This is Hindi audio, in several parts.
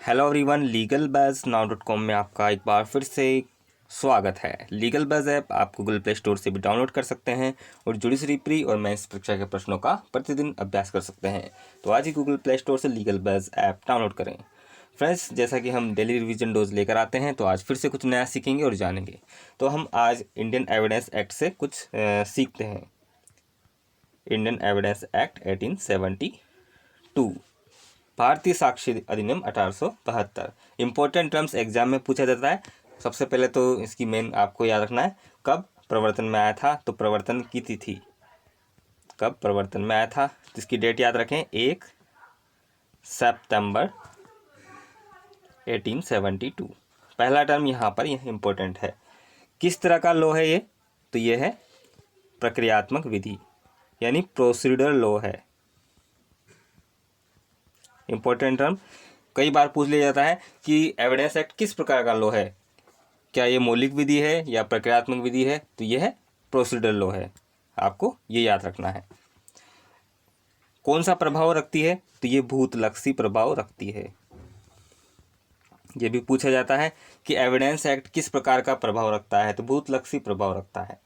हेलो एवरीवन, लीगल बज़ नाउ.com में आपका एक बार फिर से स्वागत है। लीगल बज़ ऐप आप गूगल प्ले स्टोर से भी डाउनलोड कर सकते हैं और जुडिशरी प्री और मेंस परीक्षा के प्रश्नों का प्रतिदिन अभ्यास कर सकते हैं। तो आज ही गूगल प्ले स्टोर से लीगल बज़ ऐप डाउनलोड करें। फ्रेंड्स, जैसा कि हम डेली रिवीजन डोज लेकर आते हैं, तो आज फिर से कुछ नया सीखेंगे और जानेंगे। तो हम आज इंडियन एविडेंस एक्ट से कुछ सीखते हैं। इंडियन एविडेंस एक्ट 1872, भारतीय साक्ष्य अधिनियम 1872। इंपॉर्टेंट टर्म्स एग्जाम में पूछा जाता है। सबसे पहले तो इसकी मेन आपको याद रखना है, कब प्रवर्तन में आया था। तो प्रवर्तन की तिथि, कब प्रवर्तन में आया था, तो इसकी डेट याद रखें, 1 सितंबर 1872। पहला टर्म यहाँ पर यह इंपॉर्टेंट है। किस तरह का लॉ है ये? तो ये है प्रक्रियात्मक विधि, यानी प्रोसीडर लॉ है। इंपॉर्टेंट टर्म कई बार पूछ लिया जाता है कि एविडेंस एक्ट किस प्रकार का लॉ है, क्या ये मौलिक विधि है या प्रक्रियात्मक विधि है? तो ये है प्रोसीडर लॉ है, आपको ये याद रखना है। कौन सा प्रभाव रखती है? तो ये भूतलक्षी प्रभाव रखती है। ये भी पूछा जाता है कि एविडेंस एक्ट किस प्रकार का प्रभाव रखता है, तो भूतलक्षी प्रभाव रखता है।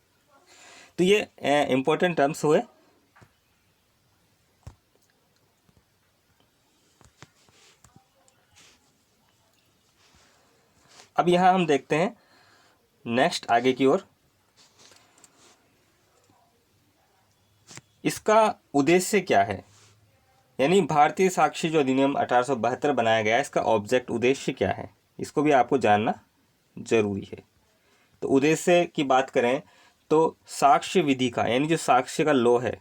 तो ये इंपॉर्टेंट टर्म्स हुए। अब यहाँ हम देखते हैं नेक्स्ट आगे की ओर। इसका उद्देश्य क्या है, यानी भारतीय साक्ष्य जो अधिनियम 1872 बनाया गया है, इसका ऑब्जेक्ट उद्देश्य क्या है, इसको भी आपको जानना जरूरी है। तो उद्देश्य की बात करें तो साक्ष्य विधि का, यानी जो साक्ष्य का लॉ है,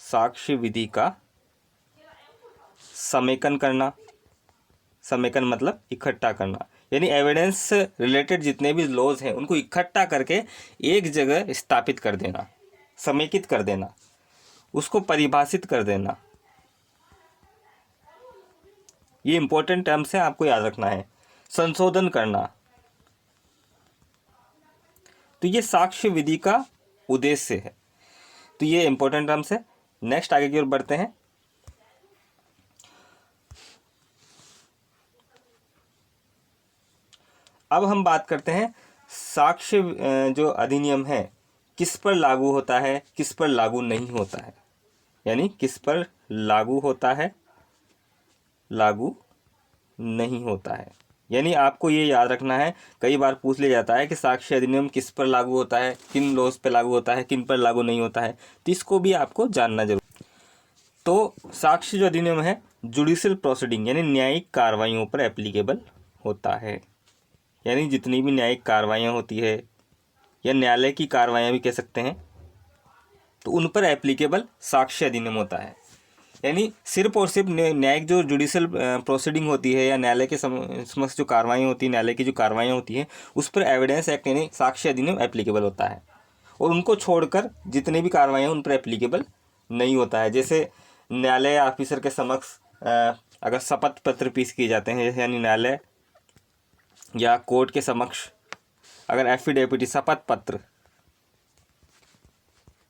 साक्ष्य विधि का समेकन करना। समेकन मतलब इकट्ठा करना, यानी एविडेंस रिलेटेड जितने भी लॉज हैं उनको इकट्ठा करके एक जगह स्थापित कर देना, समेकित कर देना, उसको परिभाषित कर देना। ये इंपॉर्टेंट टर्म्स है, आपको याद रखना है। संशोधन करना, तो ये साक्ष्य विधि का उद्देश्य है। तो ये इंपॉर्टेंट टर्म्स है। नेक्स्ट आगे की ओर बढ़ते हैं। अब हम बात करते हैं साक्ष्य जो अधिनियम है किस पर लागू होता है, किस पर लागू नहीं होता है, यानी किस पर लागू होता है, लागू नहीं होता है। यानी आपको ये याद रखना है, कई बार पूछ लिया जाता है कि साक्ष्य अधिनियम किस पर लागू होता है, किन लॉज पर लागू होता है, किन पर लागू नहीं होता है, तो इसको भी आपको जानना जरूरी। तो साक्ष्य जो अधिनियम है जुडिशियल प्रोसीडिंग, यानी न्यायिक कार्रवाइयों पर एप्लीकेबल होता है। यानी जितनी भी न्यायिक कार्रवाइयाँ होती है या न्यायालय की कार्रवाइयाँ भी कह सकते हैं, तो उन पर एप्लीकेबल साक्ष्य अधिनियम होता है। यानी सिर्फ और सिर्फ न्यायिक जो जुडिशियल प्रोसीडिंग होती है या न्यायालय के समक्ष जो कार्रवाई होती है, न्यायालय की जो कार्रवाइयाँ होती हैं, उस पर एविडेंस एक्ट यानी साक्ष्य अधिनियम एप्लीकेबल होता है। और उनको छोड़कर जितनी भी कार्रवाइयाँ उन पर एप्लीकेबल नहीं होता है। जैसे न्यायालय ऑफिसर के समक्ष अगर शपथ पत्र पेश किए जाते हैं, यानी न्यायालय या कोर्ट के समक्ष अगर एफिडेविट शपथ पत्र,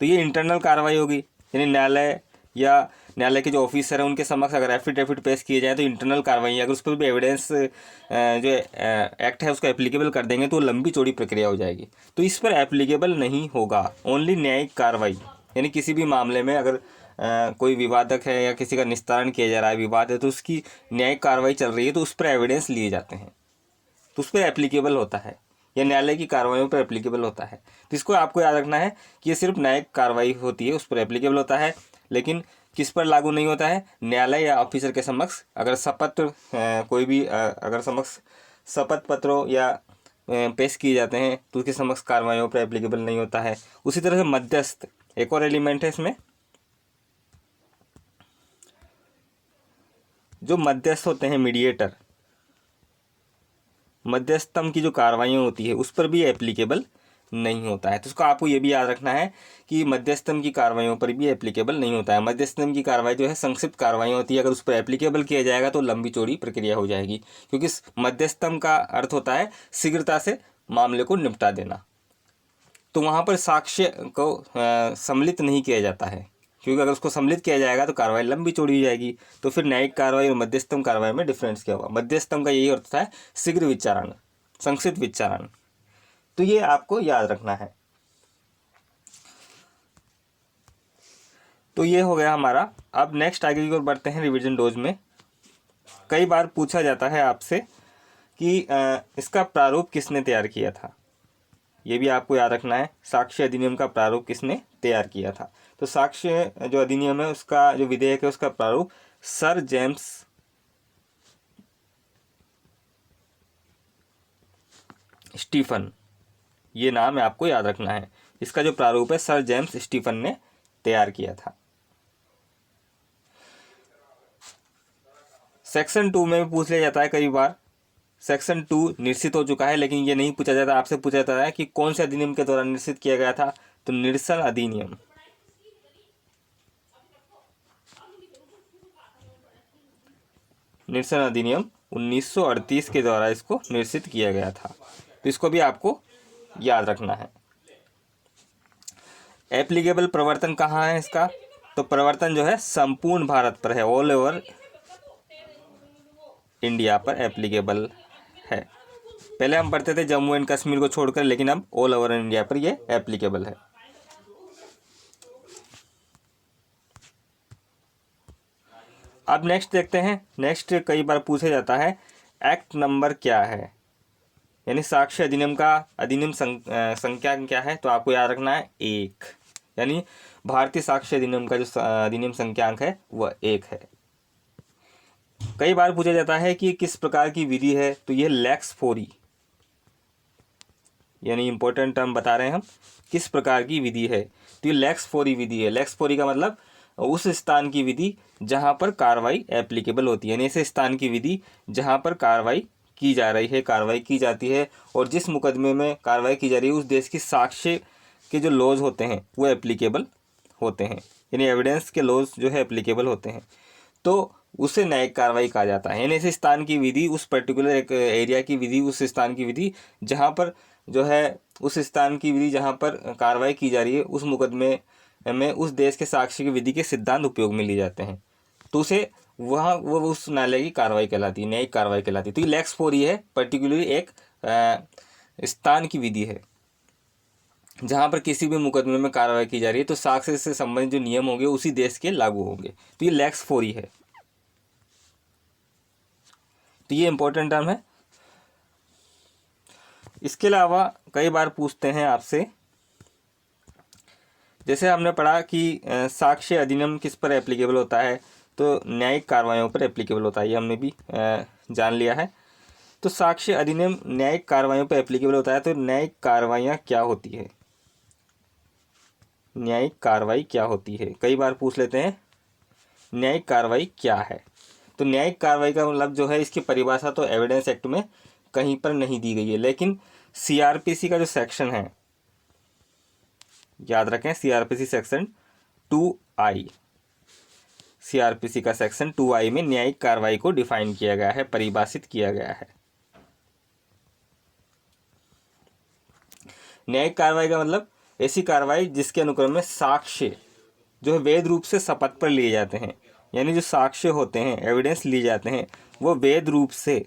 तो ये इंटरनल कार्रवाई होगी। यानी न्यायालय या न्यायालय के जो ऑफिसर हैं उनके समक्ष अगर एफिडेविट पेश किए जाए तो इंटरनल कार्रवाई, अगर उस पर भी एविडेंस जो एक्ट है उसको एप्लीकेबल कर देंगे तो लंबी चौड़ी प्रक्रिया हो जाएगी। तो इस पर एप्लीकेबल नहीं होगा। ओनली न्यायिक कार्रवाई, यानी किसी भी मामले में अगर कोई विवादक है या किसी का निस्तारण किया जा रहा है, विवाद है, तो उसकी न्यायिक कार्रवाई चल रही है, तो उस पर एविडेंस लिए जाते हैं, तो उस पर एप्लीकेबल होता है, या न्यायालय की कार्रवाइयों पर एप्लीकेबल होता है। तो इसको आपको याद रखना है कि ये सिर्फ न्यायिक कार्रवाई होती है उस पर एप्लीकेबल होता है, लेकिन किस पर लागू नहीं होता है? न्यायालय या ऑफिसर के समक्ष अगर शपथ कोई भी अगर समक्ष शपथ पत्रों या पेश किए जाते हैं तो उसके समक्ष कार्रवाइयों पर एप्लीकेबल नहीं होता है। उसी तरह से मध्यस्थ एक और एलिमेंट है इसमें। जो मध्यस्थ होते हैं, मीडिएटर, मध्यस्थम की जो कार्रवाइयाँ होती है उस पर भी एप्लीकेबल नहीं होता है। तो उसको आपको ये भी याद रखना है कि मध्यस्थम की कार्रवाइयों पर भी एप्लीकेबल नहीं होता है। मध्यस्थम की कार्रवाई जो है संक्षिप्त कार्रवाई होती है, अगर उस पर एप्लीकेबल किया जाएगा तो लंबी चौड़ी प्रक्रिया हो जाएगी, क्योंकि मध्यस्थम का अर्थ होता है शीघ्रता से मामले को निपटा देना। तो वहाँ पर साक्ष्य को सम्मिलित नहीं किया जाता है, क्योंकि अगर उसको सम्मिलित किया जाएगा तो कार्रवाई लंबी चौड़ी हो जाएगी। तो फिर न्यायिक कार्रवाई और मध्यस्थम कार्रवाई में डिफरेंस क्या होगा? मध्यस्थम का यही अर्थ होता है शीघ्र विचारण, संक्षिप्त विचारण। तो ये आपको याद रखना है। तो ये हो गया हमारा। अब नेक्स्ट आगे की ओर बढ़ते हैं रिवीजन डोज में। कई बार पूछा जाता है आपसे कि इसका प्रारूप किसने तैयार किया था? ये भी आपको याद रखना है। साक्ष्य अधिनियम का प्रारूप किसने तैयार किया था? तो साक्ष्य जो अधिनियम है उसका जो विधेयक है उसका प्रारूप सर जेम्स स्टीफन, ये नाम है आपको याद रखना है। इसका जो प्रारूप है सर जेम्स स्टीफन ने तैयार किया था। सेक्शन 2 में भी पूछ लिया जाता है कई बार। सेक्शन 2 निश्चित हो चुका है, लेकिन ये नहीं पूछा जाता, आपसे पूछा जाता है कि कौन से अधिनियम के द्वारा निश्चित किया गया था? तो निरसन अधिनियम। निरसन अधिनियम 1938 के द्वारा इसको निश्चित किया गया था। तो इसको भी आपको याद रखना है। एप्लीकेबल प्रवर्तन कहाँ है इसका? तो प्रवर्तन जो है संपूर्ण भारत पर है, ऑल ओवर इंडिया पर एप्लीकेबल है। पहले हम पढ़ते थे जम्मू एंड कश्मीर को छोड़कर, लेकिन अब ऑल ओवर इंडिया पर ये एप्लीकेबल है। अब नेक्स्ट देखते हैं। नेक्स्ट कई बार पूछा जाता है एक्ट नंबर क्या है, यानी साक्ष्य अधिनियम का अधिनियम संख्या क्या है? तो आपको याद रखना है 1, यानी भारतीय साक्ष्य अधिनियम का जो अधिनियम संख्यांक है वह 1 है। कई बार पूछा जाता है कि किस प्रकार की विधि है? तो यह लेक्स फोरी, यानी इंपॉर्टेंट टर्म बता रहे हैं हम, किस प्रकार की विधि है? तो ये लेक्स फोरी विधि है। लेक्स फोरी का मतलब उस स्थान की विधि जहां पर कार्रवाई एप्लीकेबल होती है, यानी ऐसे स्थान की विधि जहां पर कार्रवाई की जा रही है, कार्रवाई की जाती है, और जिस मुकदमे में कार्रवाई की जा रही है उस देश की साक्ष्य के जो लॉज होते हैं वो एप्लीकेबल होते हैं, यानी एविडेंस के लॉज जो है एप्लीकेबल होते हैं, तो उसे न्यायिक कार्रवाई कहा जाता है। यानी ऐसे स्थान की विधि, उस पर्टिकुलर एक एरिया की विधि, उस स्थान की विधि जहाँ पर जो है, उस स्थान की विधि जहाँ पर कार्रवाई की जा रही है, उस मुकदमे में उस देश के साक्ष्य की विधि के सिद्धांत उपयोग में लिए जाते हैं, तो उसे वहाँ वो उस न्यायालय की कार्रवाई कहलाती है, न्यायिक कार्रवाई कहलाती है। तो ये लेक्स फोरी है, पर्टिकुलरली एक स्थान की विधि है जहाँ पर किसी भी मुकदमे में कार्रवाई की जा रही है, तो साक्ष्य से संबंधित जो नियम होंगे उसी देश के लागू होंगे। तो ये लेक्स फोरी है। तो ये इंपॉर्टेंट टर्म है। इसके अलावा कई बार पूछते हैं आपसे, जैसे हमने पढ़ा कि साक्ष्य अधिनियम किस पर एप्लीकेबल होता है? तो न्यायिक कार्रवाइयों पर एप्लीकेबल होता है, ये हमने भी जान लिया है। तो साक्ष्य अधिनियम न्यायिक कार्रवाइयों पर एप्लीकेबल होता है। तो न्यायिक कार्रवाइयाँ क्या होती है? न्यायिक कार्रवाई क्या होती है? कई बार पूछ लेते हैं न्यायिक कार्रवाई क्या है। तो न्यायिक कार्रवाई का मतलब जो है, इसकी परिभाषा तो एविडेंस एक्ट में कहीं पर नहीं दी गई है, लेकिन सीआरपीसी का जो सेक्शन है, याद रखें सीआरपीसी सेक्शन 2I, सीआरपीसी का सेक्शन 2I में न्यायिक कार्रवाई को डिफाइन किया गया है, परिभाषित किया गया है। न्यायिक कार्रवाई का मतलब ऐसी कार्रवाई जिसके अनुक्रम में साक्ष्य जो है वैध रूप से शपथ पर लिए जाते हैं, यानी जो साक्ष्य होते हैं, एविडेंस लिए जाते हैं, वो वैध रूप से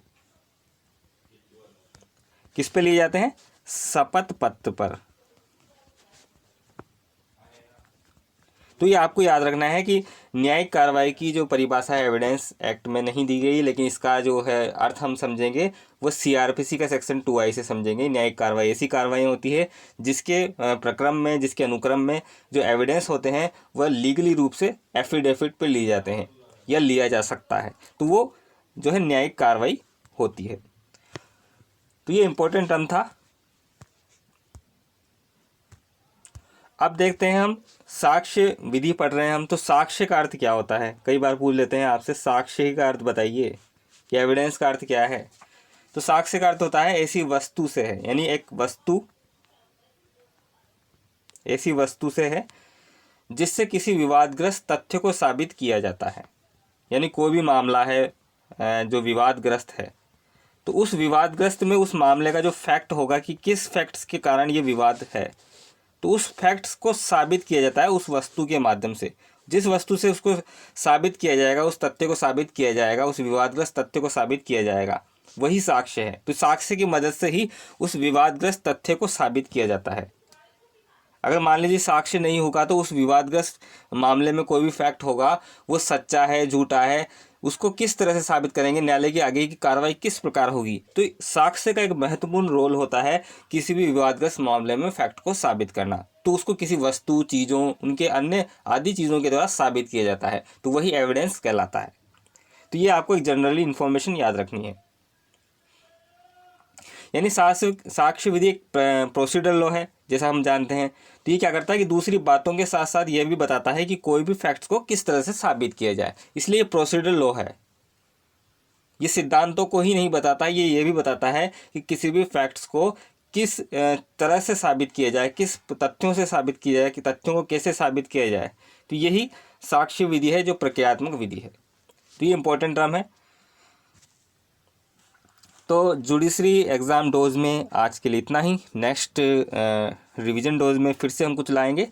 किस पे लिए जाते हैं? शपथ पत्र पर। तो ये आपको याद रखना है कि न्यायिक कार्रवाई की जो परिभाषा है एविडेंस एक्ट में नहीं दी गई, लेकिन इसका जो है अर्थ हम समझेंगे वो सीआरपीसी का सेक्शन 2I से समझेंगे। न्यायिक कार्रवाई ऐसी कार्रवाई होती है जिसके प्रक्रम में, जिसके अनुक्रम में जो एविडेंस होते हैं वह लीगली रूप से एफिडेविट पर लिए जाते हैं या लिया जा सकता है, तो वो जो है न्यायिक कार्रवाई होती है। तो ये इंपॉर्टेंट टर्म था। अब देखते हैं हम साक्ष्य विधि पढ़ रहे हैं हम, तो साक्ष्य का अर्थ क्या होता है? कई बार पूछ लेते हैं आपसे साक्ष्य का अर्थ बताइए, कि एविडेंस का अर्थ क्या है? तो साक्ष्य का अर्थ होता है ऐसी वस्तु से है, यानी एक वस्तु ऐसी वस्तु से है जिससे किसी विवादग्रस्त तथ्य को साबित किया जाता है। यानी कोई भी मामला है जो विवादग्रस्त है, तो उस विवादग्रस्त में उस मामले का जो फैक्ट होगा कि किस फैक्ट्स के कारण ये विवाद है, तो उस फैक्ट्स को साबित किया जाता है उस वस्तु के माध्यम से। जिस वस्तु से उसको साबित किया जाएगा, उस तथ्य को साबित किया जाएगा, उस विवादग्रस्त तथ्य को साबित किया जाएगा, वही साक्ष्य है। तो साक्ष्य की मदद से ही उस विवादग्रस्त तथ्य को साबित किया जाता है। अगर मान लीजिए साक्ष्य नहीं होगा तो उस विवादग्रस्त मामले में कोई भी फैक्ट होगा वो सच्चा है झूठा है, उसको किस तरह से साबित करेंगे, न्यायालय की आगे की कार्रवाई किस प्रकार होगी। तो साक्ष्य का एक महत्वपूर्ण रोल होता है किसी भी विवादग्रस्त मामले में फैक्ट को साबित करना। तो उसको किसी वस्तु, चीज़ों, उनके अन्य आदि चीज़ों के द्वारा साबित किया जाता है, तो वही एविडेंस कहलाता है। तो ये आपको एक जनरली इन्फॉर्मेशन याद रखनी है। यानी साक्ष्य विधि एक प्रोसीडरल लॉ है, जैसा हम जानते हैं। तो ये क्या करता है कि दूसरी बातों के साथ साथ ये भी बताता है कि कोई भी फैक्ट्स को किस तरह से साबित किया जाए, इसलिए प्रोसीडरल लॉ है। ये सिद्धांतों को ही नहीं बताता, ये भी बताता है कि किसी भी फैक्ट्स को किस तरह से साबित किया जाए, किस तथ्यों से साबित किया जाए, कि तथ्यों को कैसे साबित किया जाए। तो यही साक्ष्य विधि है जो प्रक्रियात्मक विधि है। तो ये इंपॉर्टेंट टर्म है। तो जुडिशरी एग्ज़ाम डोज में आज के लिए इतना ही। नेक्स्ट रिवीजन डोज में फिर से हम कुछ लाएंगे,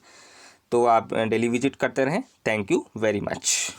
तो आप डेली विजिट करते रहें। Thank you very much.